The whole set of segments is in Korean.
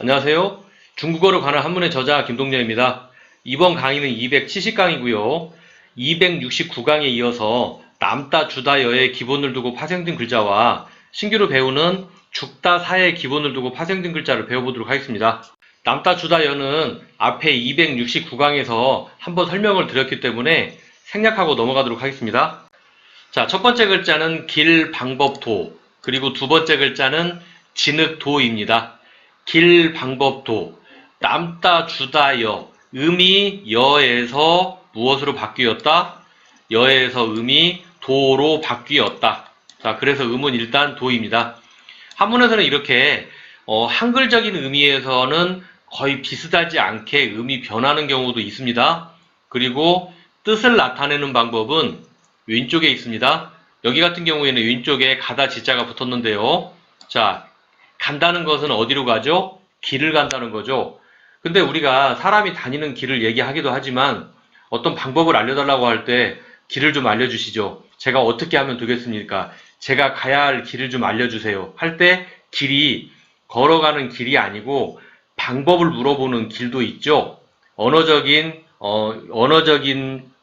안녕하세요. 중국어로 가는 한문의 저자 김동렬입니다. 이번 강의는 270강이고요. 269강에 이어서 남다, 주다, 여의 기본을 두고 파생된 글자와 신규로 배우는 죽다, 사의 기본을 두고 파생된 글자를 배워보도록 하겠습니다. 남다, 주다, 여는 앞에 269강에서 한번 설명을 드렸기 때문에 생략하고 넘어가도록 하겠습니다. 자, 첫 번째 글자는 길, 방법, 도, 그리고 두 번째 글자는 진흙, 도입니다. 길, 방법, 도, 남다, 주다, 여, 음이 여에서 무엇으로 바뀌었다? 여에서 음이 도로 바뀌었다. 자, 그래서 음은 일단 도입니다. 한문에서는 이렇게 한글적인 의미에서는 거의 비슷하지 않게 음이 변하는 경우도 있습니다. 그리고 뜻을 나타내는 방법은 왼쪽에 있습니다. 여기 같은 경우에는 왼쪽에 가다 지자가 붙었는데요. 자, 간다는 것은 어디로 가죠? 길을 간다는 거죠. 근데 우리가 사람이 다니는 길을 얘기하기도 하지만 어떤 방법을 알려달라고 할 때 길을 좀 알려주시죠. 제가 어떻게 하면 되겠습니까? 제가 가야 할 길을 좀 알려주세요. 할 때 길이 걸어가는 길이 아니고 방법을 물어보는 길도 있죠. 언어적인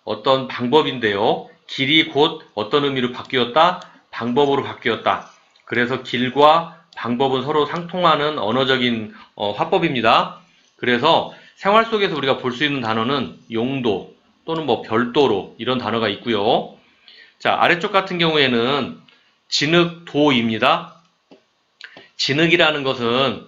어떤 방법인데요. 길이 곧 어떤 의미로 바뀌었다? 방법으로 바뀌었다. 그래서 길과 방법은 서로 상통하는 언어적인 화법입니다. 그래서 생활 속에서 우리가 볼 수 있는 단어는 용도 또는 별도로 이런 단어가 있고요. 자, 아래쪽 같은 경우에는 진흙도입니다. 진흙이라는 것은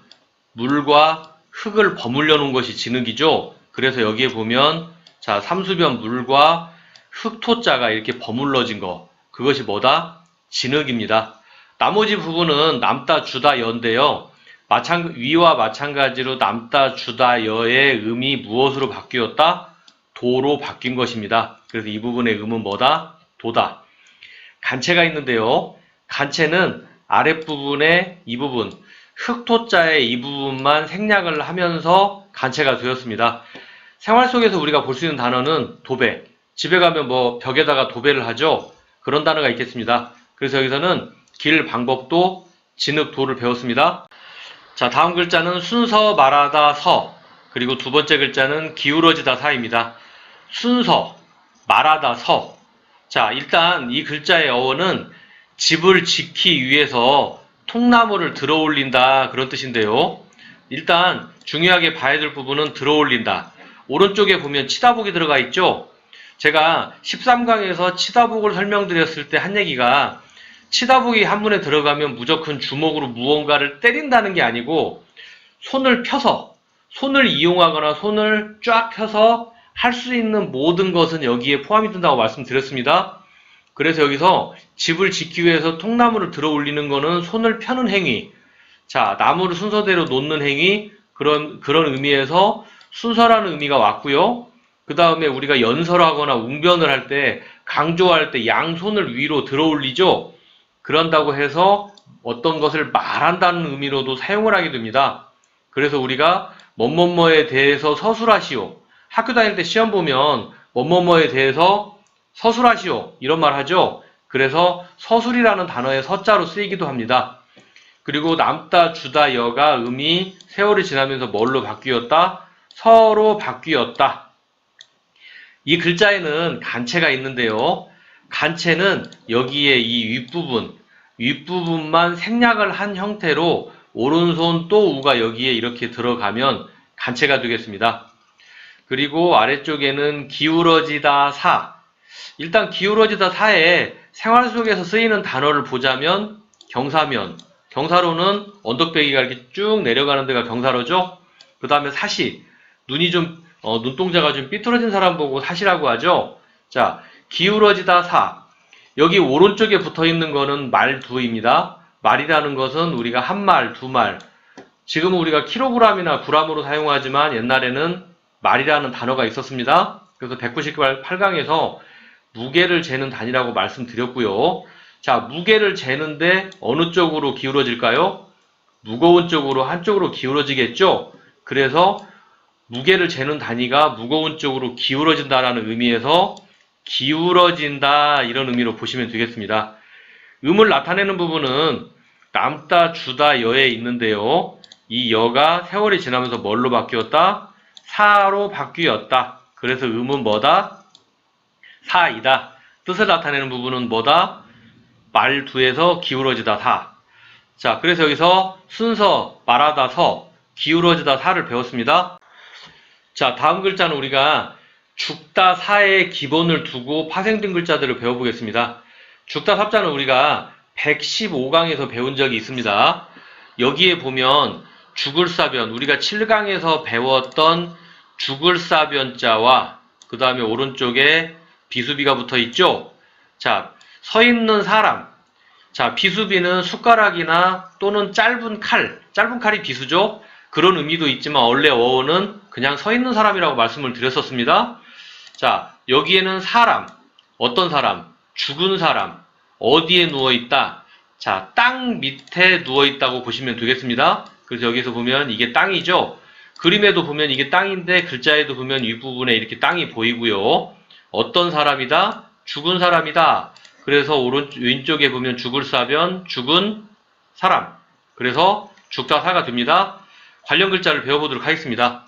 물과 흙을 버물려 놓은 것이 진흙이죠. 그래서 여기에 보면 자, 삼수변 물과 흙토자가 이렇게 버물러진 거, 그것이 뭐다? 진흙입니다. 나머지 부분은 남다, 주다, 여인데요. 위와 마찬가지로 남다, 주다, 여의 음이 무엇으로 바뀌었다? 도로 바뀐 것입니다. 그래서 이 부분의 음은 뭐다? 도다. 간체가 있는데요. 간체는 아랫부분의 이 부분, 흙토자의 이 부분만 생략을 하면서 간체가 되었습니다. 생활 속에서 우리가 볼 수 있는 단어는 도배. 집에 가면 벽에다가 도배를 하죠. 그런 단어가 있겠습니다. 그래서 여기서는 길, 방법도, 진흙, 도를 배웠습니다. 자, 다음 글자는 순서, 말하다, 서. 그리고 두 번째 글자는 기울어지다, 사입니다. 순서, 말하다, 서. 자, 일단 이 글자의 어원은 집을 짓기 위해서 통나무를 들어 올린다, 그런 뜻인데요. 일단 중요하게 봐야 될 부분은 들어 올린다. 오른쪽에 보면 치다복이 들어가 있죠. 제가 13강에서 치다복을 설명드렸을 때 한 얘기가 치다복이 한문에 들어가면 무조건 주먹으로 무언가를 때린다는 게 아니고 손을 펴서, 손을 이용하거나 손을 쫙 펴서 할 수 있는 모든 것은 여기에 포함이 된다고 말씀드렸습니다. 그래서 여기서 집을 짓기 위해서 통나무를 들어 올리는 거는 손을 펴는 행위, 자, 나무를 순서대로 놓는 행위, 그런 의미에서 순서라는 의미가 왔고요. 그 다음에 우리가 연설하거나 웅변을 할 때, 강조할 때 양손을 위로 들어 올리죠. 그런다고 해서 어떤 것을 말한다는 의미로도 사용을 하게 됩니다. 그래서 우리가 뭐뭐뭐에 대해서 서술하시오. 학교 다닐 때 시험 보면 뭐뭐뭐에 대해서 서술하시오. 이런 말 하죠. 그래서 서술이라는 단어의 서자로 쓰이기도 합니다. 그리고 남다, 주다, 여가 음이 세월이 지나면서 뭘로 바뀌었다? 서로 바뀌었다. 이 글자에는 간체가 있는데요. 간체는 여기에 이 윗부분만 생략을 한 형태로 오른손 또 우가 여기에 이렇게 들어가면 간체가 되겠습니다. 그리고 아래쪽에는 기울어지다, 사. 일단 기울어지다, 사에 생활 속에서 쓰이는 단어를 보자면 경사면, 경사로는 언덕배기가 이렇게 쭉 내려가는 데가 경사로죠. 그 다음에 사시, 눈동자가 좀 삐뚤어진 사람 보고 사시라고 하죠. 자, 기울어지다, 사. 여기 오른쪽에 붙어 있는 거는 말두입니다. 말이라는 것은 우리가 한 말, 두 말. 지금은 우리가 킬로그램이나 그램으로 사용하지만 옛날에는 말이라는 단어가 있었습니다. 그래서 198강에서 무게를 재는 단위라고 말씀드렸고요. 자, 무게를 재는데 어느 쪽으로 기울어질까요? 무거운 쪽으로, 한쪽으로 기울어지겠죠? 그래서 무게를 재는 단위가 무거운 쪽으로 기울어진다라는 의미에서 기울어진다, 이런 의미로 보시면 되겠습니다. 음을 나타내는 부분은 남다, 주다, 여에 있는데요. 이 여가 세월이 지나면서 뭘로 바뀌었다? 사로 바뀌었다. 그래서 음은 뭐다? 사이다. 뜻을 나타내는 부분은 뭐다? 말두에서 기울어지다 사. 자, 그래서 여기서 순서 말하다 서, 기울어지다 사를 배웠습니다. 자, 다음 글자는 우리가 죽다 사의 기본을 두고 파생된 글자들을 배워보겠습니다. 죽다 삽자는 우리가 115강에서 배운 적이 있습니다. 여기에 보면 죽을사변, 우리가 7강에서 배웠던 죽을사변자와 그 다음에 오른쪽에 비수비가 붙어 있죠. 자, 서 있는 사람. 자, 비수비는 숟가락이나 또는 짧은 칼이 비수죠. 그런 의미도 있지만 원래 어원은 그냥 서 있는 사람이라고 말씀을 드렸었습니다. 자, 여기에는 사람, 어떤 사람, 죽은 사람, 어디에 누워있다. 자, 땅 밑에 누워있다고 보시면 되겠습니다. 그래서 여기서 보면 이게 땅이죠. 그림에도 보면 이게 땅인데 글자에도 보면 윗부분에 이렇게 땅이 보이고요. 어떤 사람이다? 죽은 사람이다. 그래서 왼쪽에 보면 죽을사변, 죽은 사람. 그래서 죽다 사가 됩니다. 관련 글자를 배워보도록 하겠습니다.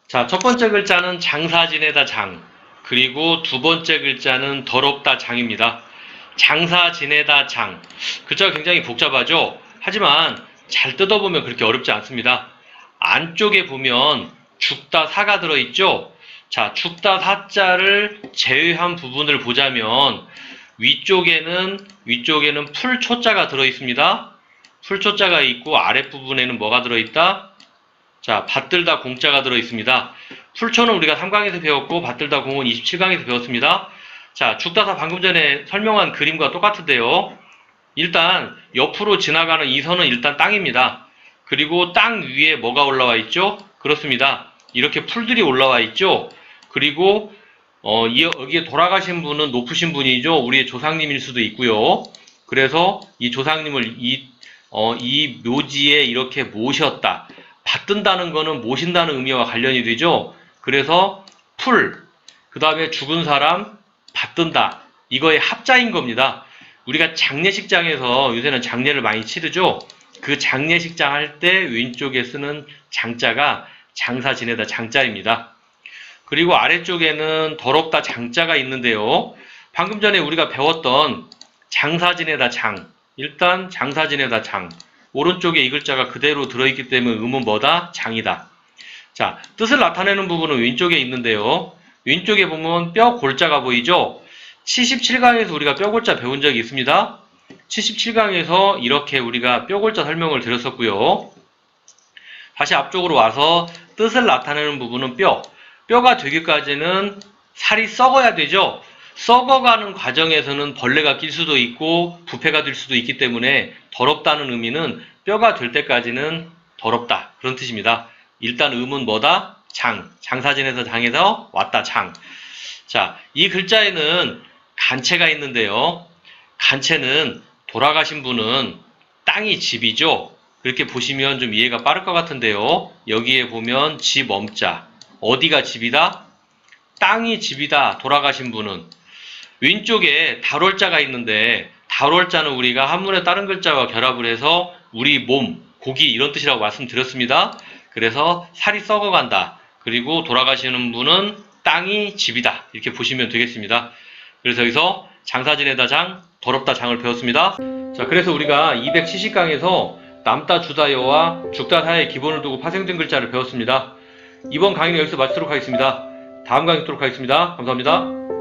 자, 첫 번째 글자는 장사 지내다 장. 그리고 두 번째 글자는 더럽다 장입니다. 장사 지내다 장. 글자가 굉장히 복잡하죠? 하지만 잘 뜯어보면 그렇게 어렵지 않습니다. 안쪽에 보면 죽다 사가 들어있죠? 자, 죽다 사자를 제외한 부분을 보자면 위쪽에는 풀초자가 들어있습니다. 풀초자가 있고 아랫부분에는 뭐가 들어있다? 자, 받들다 공자가 들어있습니다. 풀초는 우리가 3강에서 배웠고 받들다 공은 27강에서 배웠습니다. 자, 죽다사 방금 전에 설명한 그림과 똑같은데요. 일단 옆으로 지나가는 이 선은 일단 땅입니다. 그리고 땅 위에 뭐가 올라와 있죠? 그렇습니다. 이렇게 풀들이 올라와 있죠. 그리고 여기에 돌아가신 분은 높으신 분이죠. 우리의 조상님일 수도 있고요. 그래서 이 조상님을 이 묘지에 이렇게 모셨다. 받든다는 거는 모신다는 의미와 관련이 되죠. 그래서 풀, 그 다음에 죽은 사람, 받든다. 이거의 합자인 겁니다. 우리가 장례식장에서 요새는 장례를 많이 치르죠. 그 장례식장 할 때 왼쪽에 쓰는 장자가 장사 지내다 장자입니다. 그리고 아래쪽에는 더럽다 장자가 있는데요. 방금 전에 우리가 배웠던 장사 지내다 장. 일단 장사 지내다 장. 오른쪽에 이 글자가 그대로 들어있기 때문에 음은 뭐다? 장이다. 자, 뜻을 나타내는 부분은 왼쪽에 있는데요. 왼쪽에 보면 뼈 골자가 보이죠? 77강에서 우리가 뼈 골자 배운 적이 있습니다. 77강에서 이렇게 우리가 뼈 골자 설명을 드렸었고요. 다시 앞쪽으로 와서 뜻을 나타내는 부분은 뼈. 뼈가 되기까지는 살이 썩어야 되죠. 썩어가는 과정에서는 벌레가 낄 수도 있고 부패가 될 수도 있기 때문에 더럽다는 의미는 뼈가 될 때까지는 더럽다. 그런 뜻입니다. 일단 음은 뭐다? 장. 장사진에서 장에서 왔다. 장. 자, 이 글자에는 간체가 있는데요. 간체는 돌아가신 분은 땅이 집이죠. 그렇게 보시면 좀 이해가 빠를 것 같은데요. 여기에 보면 집 엄자. 어디가 집이다? 땅이 집이다. 돌아가신 분은. 왼쪽에 달월자가 있는데 달월자는 우리가 한문의 다른 글자와 결합을 해서 우리 몸, 고기 이런 뜻이라고 말씀드렸습니다. 그래서 살이 썩어간다. 그리고 돌아가시는 분은 땅이 집이다. 이렇게 보시면 되겠습니다. 그래서 여기서 장사 지내다 장, 더럽다 장을 배웠습니다. 자, 그래서 우리가 270강에서 남다 주다여와 죽다 사의 기본을 두고 파생된 글자를 배웠습니다. 이번 강의는 여기서 마치도록 하겠습니다. 다음 강의 듣도록 하겠습니다. 감사합니다.